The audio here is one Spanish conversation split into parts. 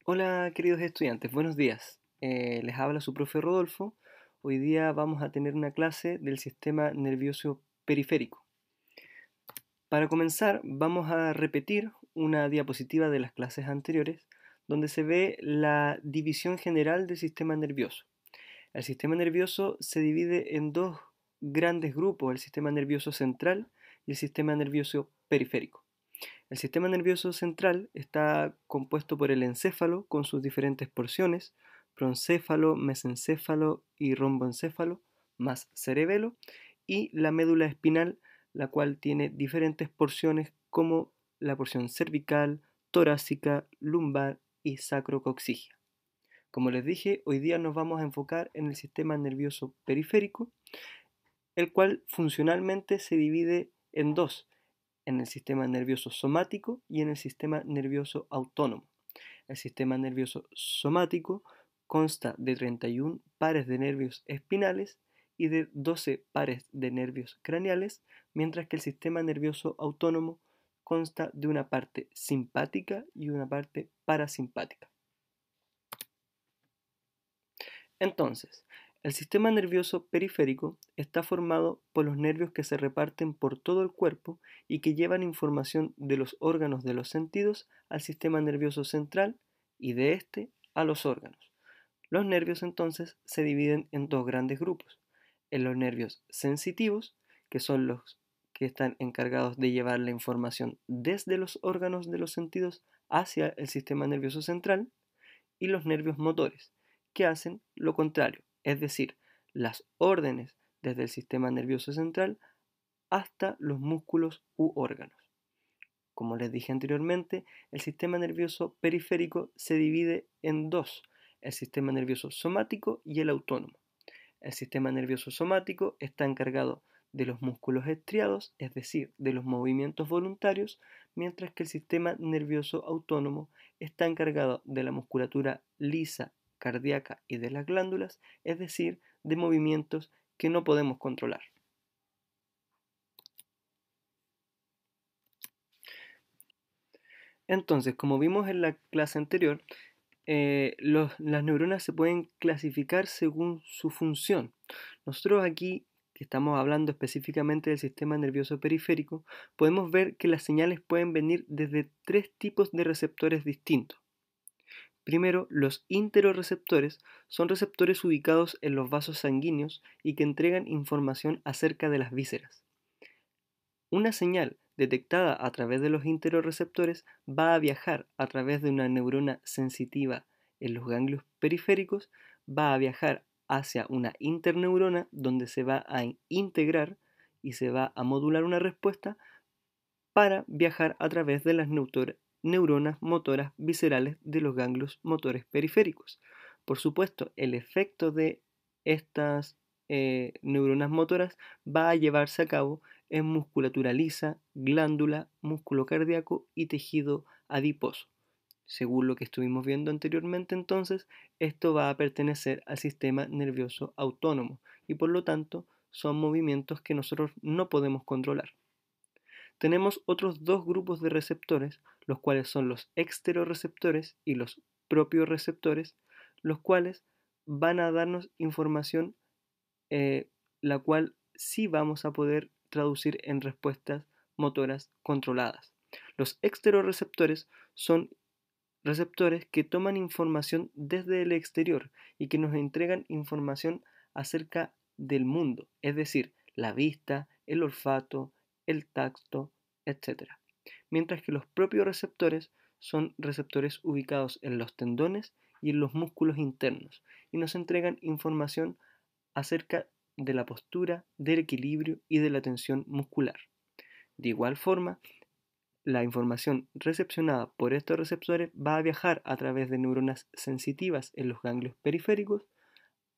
Hola queridos estudiantes, buenos días. Les habla su profe Rodolfo. Hoy día vamos a tener una clase del sistema nervioso periférico. Para comenzar, vamos a repetir una diapositiva de las clases anteriores donde se ve la división general del sistema nervioso. El sistema nervioso se divide en dos grandes grupos, el sistema nervioso central y el sistema nervioso periférico. El sistema nervioso central está compuesto por el encéfalo con sus diferentes porciones, proencéfalo, mesencéfalo y romboencéfalo, más cerebelo, y la médula espinal, la cual tiene diferentes porciones como la porción cervical, torácica, lumbar y sacrococcígea. Como les dije, hoy día nos vamos a enfocar en el sistema nervioso periférico, el cual funcionalmente se divide en dos, en el sistema nervioso somático y en el sistema nervioso autónomo. El sistema nervioso somático consta de 31 pares de nervios espinales y de 12 pares de nervios craneales, mientras que el sistema nervioso autónomo consta de una parte simpática y una parte parasimpática. Entonces, el sistema nervioso periférico está formado por los nervios que se reparten por todo el cuerpo y que llevan información de los órganos de los sentidos al sistema nervioso central y de este a los órganos. Los nervios entonces se dividen en dos grandes grupos, en los nervios sensitivos, que son los que están encargados de llevar la información desde los órganos de los sentidos hacia el sistema nervioso central, y los nervios motores, que hacen lo contrario, es decir, las órdenes desde el sistema nervioso central hasta los músculos u órganos. Como les dije anteriormente, el sistema nervioso periférico se divide en dos, el sistema nervioso somático y el autónomo. El sistema nervioso somático está encargado de los músculos estriados, es decir, de los movimientos voluntarios, mientras que el sistema nervioso autónomo está encargado de la musculatura lisa, cardíaca y de las glándulas, es decir, de movimientos que no podemos controlar. Entonces, como vimos en la clase anterior, las neuronas se pueden clasificar según su función. Nosotros aquí, que estamos hablando específicamente del sistema nervioso periférico, podemos ver que las señales pueden venir desde tres tipos de receptores distintos. Primero, los interoreceptores son receptores ubicados en los vasos sanguíneos y que entregan información acerca de las vísceras. Una señal detectada a través de los interoreceptores va a viajar a través de una neurona sensitiva en los ganglios periféricos, va a viajar hacia una interneurona donde se va a integrar y se va a modular una respuesta para viajar a través de las neuronas motoras viscerales de los ganglios motores periféricos. Por supuesto, el efecto de estas neuronas motoras va a llevarse a cabo en musculatura lisa, glándula, músculo cardíaco y tejido adiposo. Según lo que estuvimos viendo anteriormente, entonces, esto va a pertenecer al sistema nervioso autónomo y por lo tanto son movimientos que nosotros no podemos controlar. Tenemos otros dos grupos de receptores, los cuales son los exteroreceptores y los propioreceptores, los cuales van a darnos información la cual sí vamos a poder traducir en respuestas motoras controladas. Los exteroreceptores son receptores que toman información desde el exterior y que nos entregan información acerca del mundo, es decir, la vista, el olfato, el tacto, etc. Mientras que los propios receptores son receptores ubicados en los tendones y en los músculos internos y nos entregan información acerca de la postura, del equilibrio y de la tensión muscular. De igual forma, la información recepcionada por estos receptores va a viajar a través de neuronas sensitivas en los ganglios periféricos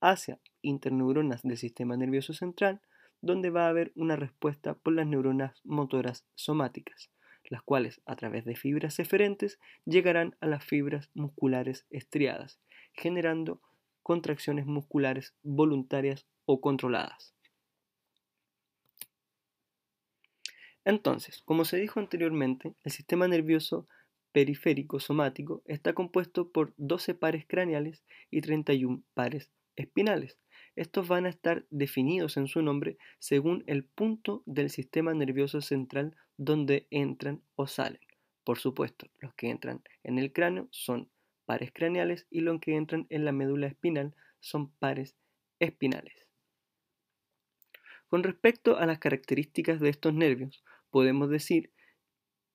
hacia interneuronas del sistema nervioso central, donde va a haber una respuesta por las neuronas motoras somáticas, las cuales a través de fibras eferentes llegarán a las fibras musculares estriadas, generando contracciones musculares voluntarias o controladas. Entonces, como se dijo anteriormente, el sistema nervioso periférico somático está compuesto por 12 pares craneales y 31 pares espinales. Estos van a estar definidos en su nombre según el punto del sistema nervioso central donde entran o salen. Por supuesto, los que entran en el cráneo son pares craneales y los que entran en la médula espinal son pares espinales. Con respecto a las características de estos nervios, podemos decir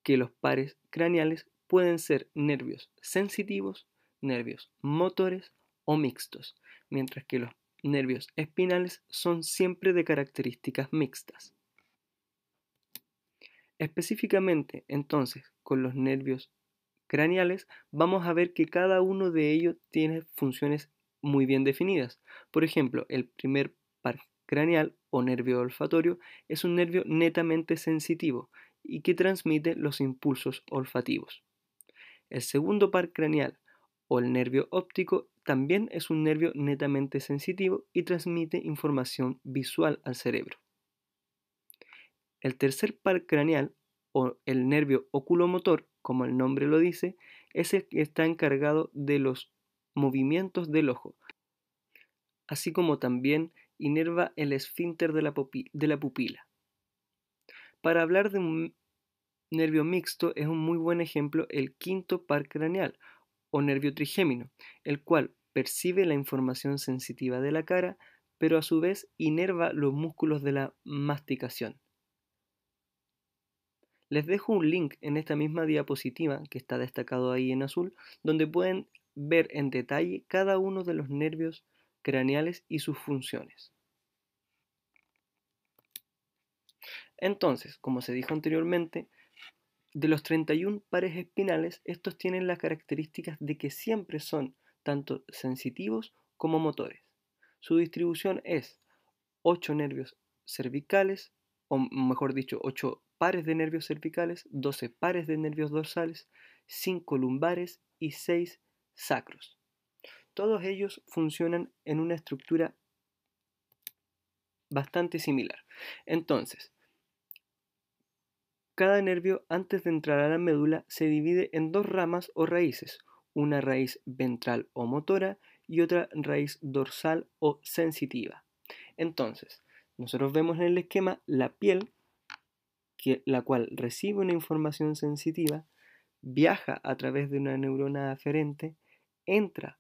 que los pares craneales pueden ser nervios sensitivos, nervios motores o mixtos, mientras que los nervios espinales son siempre de características mixtas. Específicamente, entonces, con los nervios craneales, vamos a ver que cada uno de ellos tiene funciones muy bien definidas. Por ejemplo, el primer par craneal o nervio olfatorio es un nervio netamente sensitivo y que transmite los impulsos olfativos. El segundo par craneal o el nervio óptico también es un nervio netamente sensitivo y transmite información visual al cerebro. El tercer par craneal o el nervio oculomotor, como el nombre lo dice, es el que está encargado de los movimientos del ojo, así como también inerva el esfínter de la pupila. Para hablar de un nervio mixto es un muy buen ejemplo el quinto par craneal o nervio trigémino, el cual percibe la información sensitiva de la cara, pero a su vez inerva los músculos de la masticación. Les dejo un link en esta misma diapositiva que está destacado ahí en azul, donde pueden ver en detalle cada uno de los nervios craneales y sus funciones. Entonces, como se dijo anteriormente, de los 31 pares espinales, estos tienen las características de que siempre son tanto sensitivos como motores. Su distribución es 8 nervios cervicales, o mejor dicho, 8 pares de nervios cervicales, 12 pares de nervios dorsales, 5 lumbares y 6 sacros. Todos ellos funcionan en una estructura bastante similar. Entonces, cada nervio antes de entrar a la médula se divide en dos ramas o raíces, una raíz ventral o motora y otra raíz dorsal o sensitiva. Entonces, nosotros vemos en el esquema la piel, la cual recibe una información sensitiva, viaja a través de una neurona aferente, entra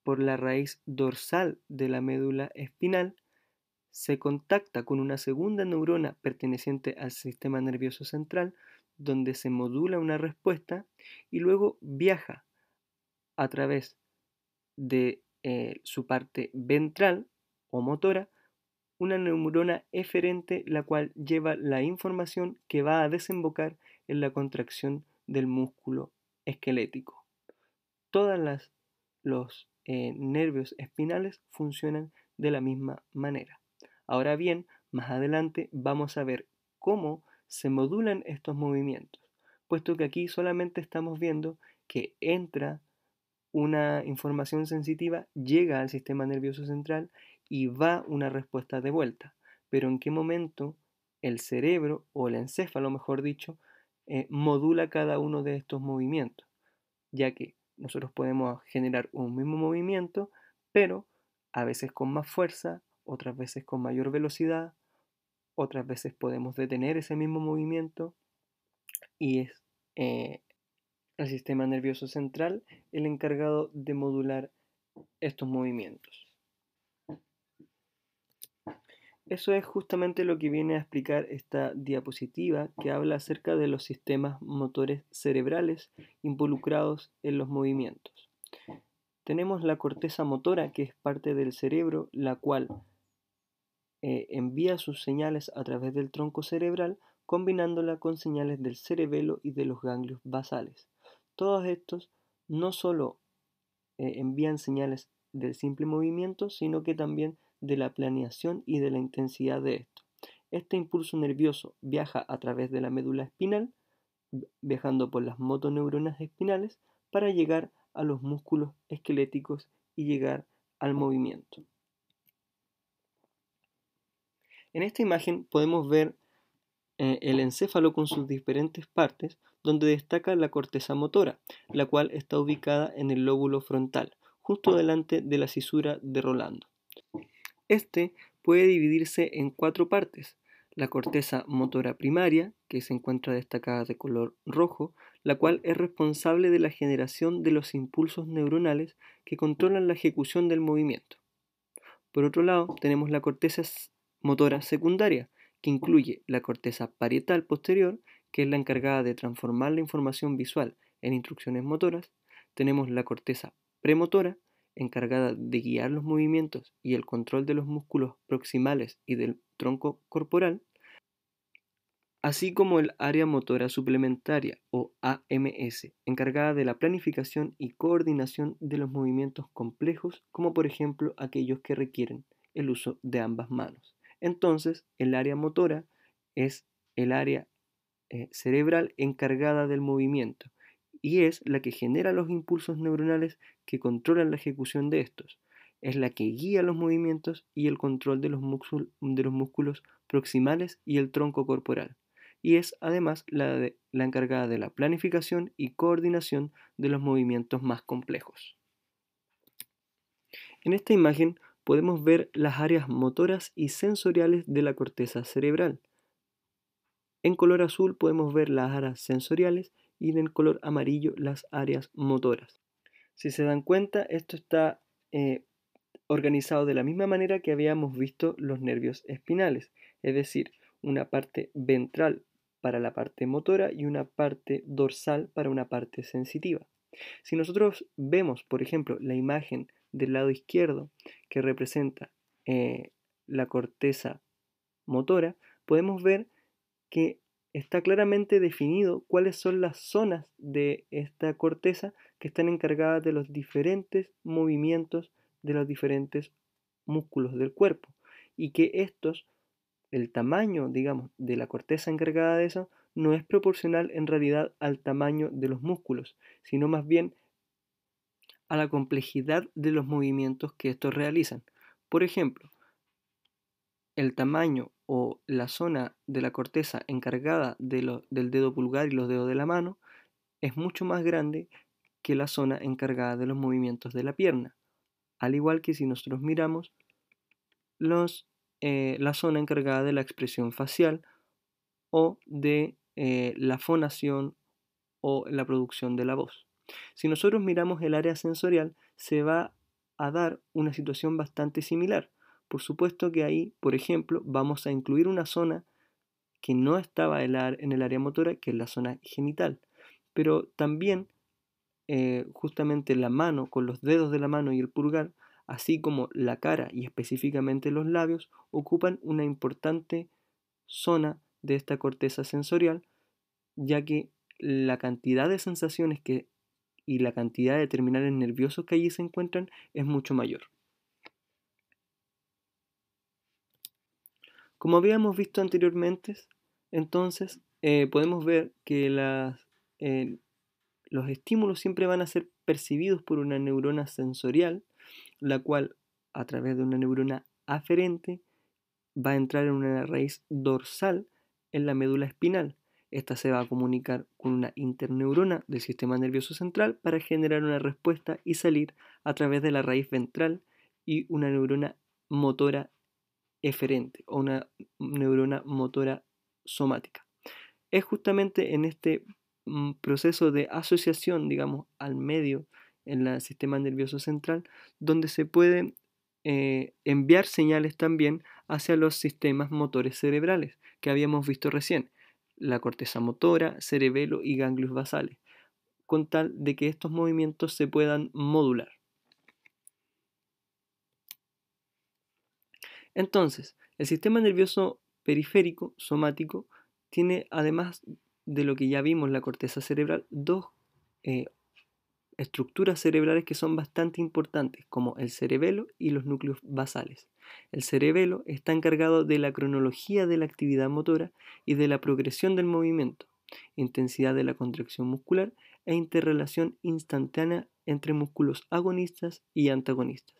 por la raíz dorsal de la médula espinal, se contacta con una segunda neurona perteneciente al sistema nervioso central, donde se modula una respuesta y luego viaja a través de su parte ventral o motora una neurona eferente, la cual lleva la información que va a desembocar en la contracción del músculo esquelético. Todos los nervios espinales funcionan de la misma manera. Ahora bien, más adelante vamos a ver cómo se modulan estos movimientos, puesto que aquí solamente estamos viendo que entra una información sensitiva, llega al sistema nervioso central y va una respuesta de vuelta. Pero en qué momento el cerebro, o el encéfalo mejor dicho, modula cada uno de estos movimientos, ya que nosotros podemos generar un mismo movimiento, pero a veces con más fuerza, otras veces con mayor velocidad, otras veces podemos detener ese mismo movimiento y es el sistema nervioso central el encargado de modular estos movimientos. Eso es justamente lo que viene a explicar esta diapositiva que habla acerca de los sistemas motores cerebrales involucrados en los movimientos. Tenemos la corteza motora, que es parte del cerebro, la cual envía sus señales a través del tronco cerebral, combinándola con señales del cerebelo y de los ganglios basales. Todos estos no solo envían señales del simple movimiento, sino que también de la planeación y de la intensidad de esto. Este impulso nervioso viaja a través de la médula espinal, viajando por las motoneuronas espinales para llegar a los músculos esqueléticos y llegar al movimiento. En esta imagen podemos ver el encéfalo con sus diferentes partes, donde destaca la corteza motora, la cual está ubicada en el lóbulo frontal, justo delante de la cisura de Rolando. Este puede dividirse en 4 partes: la corteza motora primaria, que se encuentra destacada de color rojo, la cual es responsable de la generación de los impulsos neuronales que controlan la ejecución del movimiento. Por otro lado, tenemos la corteza motora secundaria, que incluye la corteza parietal posterior, que es la encargada de transformar la información visual en instrucciones motoras. Tenemos la corteza premotora, encargada de guiar los movimientos y el control de los músculos proximales y del tronco corporal, así como el área motora suplementaria o AMS, encargada de la planificación y coordinación de los movimientos complejos, como por ejemplo aquellos que requieren el uso de ambas manos. Entonces, el área motora es el área cerebral encargada del movimiento y es la que genera los impulsos neuronales que controlan la ejecución de estos. Es la que guía los movimientos y el control de los músculos proximales y el tronco corporal. Y es además la encargada de la planificación y coordinación de los movimientos más complejos. En esta imagen podemos ver las áreas motoras y sensoriales de la corteza cerebral. En color azul podemos ver las áreas sensoriales y en color amarillo las áreas motoras. Si se dan cuenta, esto está organizado de la misma manera que habíamos visto los nervios espinales, es decir, una parte ventral para la parte motora y una parte dorsal para una parte sensitiva. Si nosotros vemos, por ejemplo, la imagen del lado izquierdo que representa la corteza motora, podemos ver que está claramente definido cuáles son las zonas de esta corteza que están encargadas de los diferentes movimientos de los diferentes músculos del cuerpo y que estos, el tamaño, digamos, de la corteza encargada de eso, no es proporcional en realidad al tamaño de los músculos, sino más bien a la complejidad de los movimientos que estos realizan. Por ejemplo, el tamaño o la zona de la corteza encargada del dedo pulgar y los dedos de la mano es mucho más grande que la zona encargada de los movimientos de la pierna. Al igual que si nosotros miramos la zona encargada de la expresión facial o de la fonación o la producción de la voz. Si nosotros miramos el área sensorial, se va a dar una situación bastante similar. Por supuesto que ahí, por ejemplo, vamos a incluir una zona que no estaba en el área motora, que es la zona genital. Pero también, justamente la mano, con los dedos de la mano y el pulgar, así como la cara y específicamente los labios, ocupan una importante zona de esta corteza sensorial, ya que la cantidad de sensaciones y la cantidad de terminales nerviosos que allí se encuentran es mucho mayor. Como habíamos visto anteriormente, entonces podemos ver que los estímulos siempre van a ser percibidos por una neurona sensorial, la cual a través de una neurona aferente va a entrar en una raíz dorsal en la médula espinal. Esta se va a comunicar con una interneurona del sistema nervioso central para generar una respuesta y salir a través de la raíz ventral y una neurona motora eferente o una neurona motora somática. Es justamente en este proceso de asociación, digamos, al medio en el sistema nervioso central, donde se pueden enviar señales también hacia los sistemas motores cerebrales que habíamos visto recién, la corteza motora, cerebelo y ganglios basales, con tal de que estos movimientos se puedan modular. Entonces, el sistema nervioso periférico somático tiene, además de lo que ya vimos, la corteza cerebral, dos estructuras cerebrales que son bastante importantes, como el cerebelo y los núcleos basales. El cerebelo está encargado de la cronología de la actividad motora y de la progresión del movimiento, intensidad de la contracción muscular e interrelación instantánea entre músculos agonistas y antagonistas.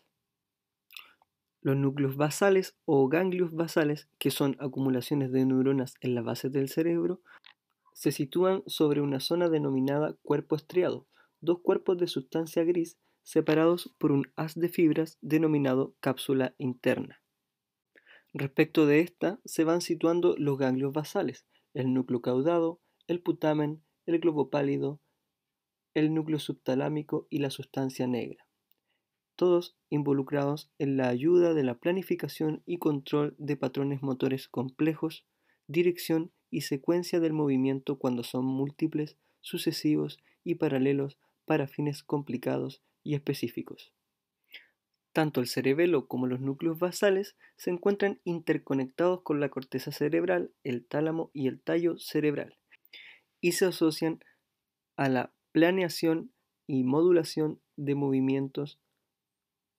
Los núcleos basales o ganglios basales, que son acumulaciones de neuronas en la base del cerebro, se sitúan sobre una zona denominada cuerpo estriado, dos cuerpos de sustancia gris separados por un haz de fibras denominado cápsula interna. Respecto de esta se van situando los ganglios basales, el núcleo caudado, el putamen, el globo pálido, el núcleo subtalámico y la sustancia negra, todos involucrados en la ayuda de la planificación y control de patrones motores complejos, dirección y secuencia del movimiento cuando son múltiples, sucesivos y paralelos para fines complicados y específicos. Tanto el cerebelo como los núcleos basales se encuentran interconectados con la corteza cerebral, el tálamo y el tallo cerebral, y se asocian a la planeación y modulación de movimientos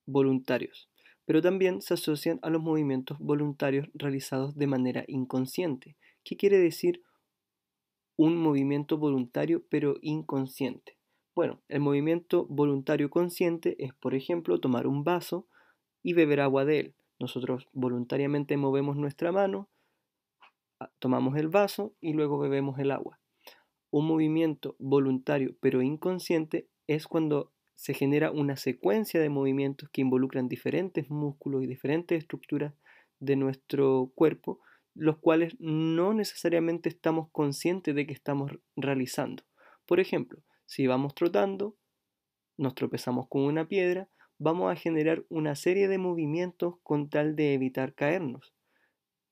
voluntarios, pero también se asocian a los movimientos voluntarios realizados de manera inconsciente. ¿Qué quiere decir un movimiento voluntario pero inconsciente? Bueno, el movimiento voluntario consciente es, por ejemplo, tomar un vaso y beber agua de él. Nosotros voluntariamente movemos nuestra mano, tomamos el vaso y luego bebemos el agua. Un movimiento voluntario pero inconsciente es cuando se genera una secuencia de movimientos que involucran diferentes músculos y diferentes estructuras de nuestro cuerpo, los cuales no necesariamente estamos conscientes de que estamos realizando. Por ejemplo, si vamos trotando, nos tropezamos con una piedra, vamos a generar una serie de movimientos con tal de evitar caernos.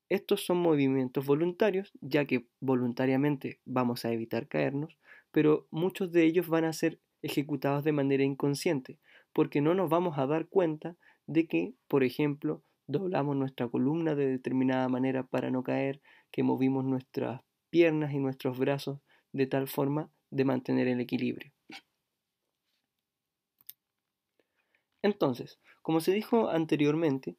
Estos son movimientos voluntarios, ya que voluntariamente vamos a evitar caernos, pero muchos de ellos van a ser ejecutados de manera inconsciente, porque no nos vamos a dar cuenta de que, por ejemplo, doblamos nuestra columna de determinada manera para no caer, que movimos nuestras piernas y nuestros brazos de tal forma de mantener el equilibrio. Entonces, como se dijo anteriormente,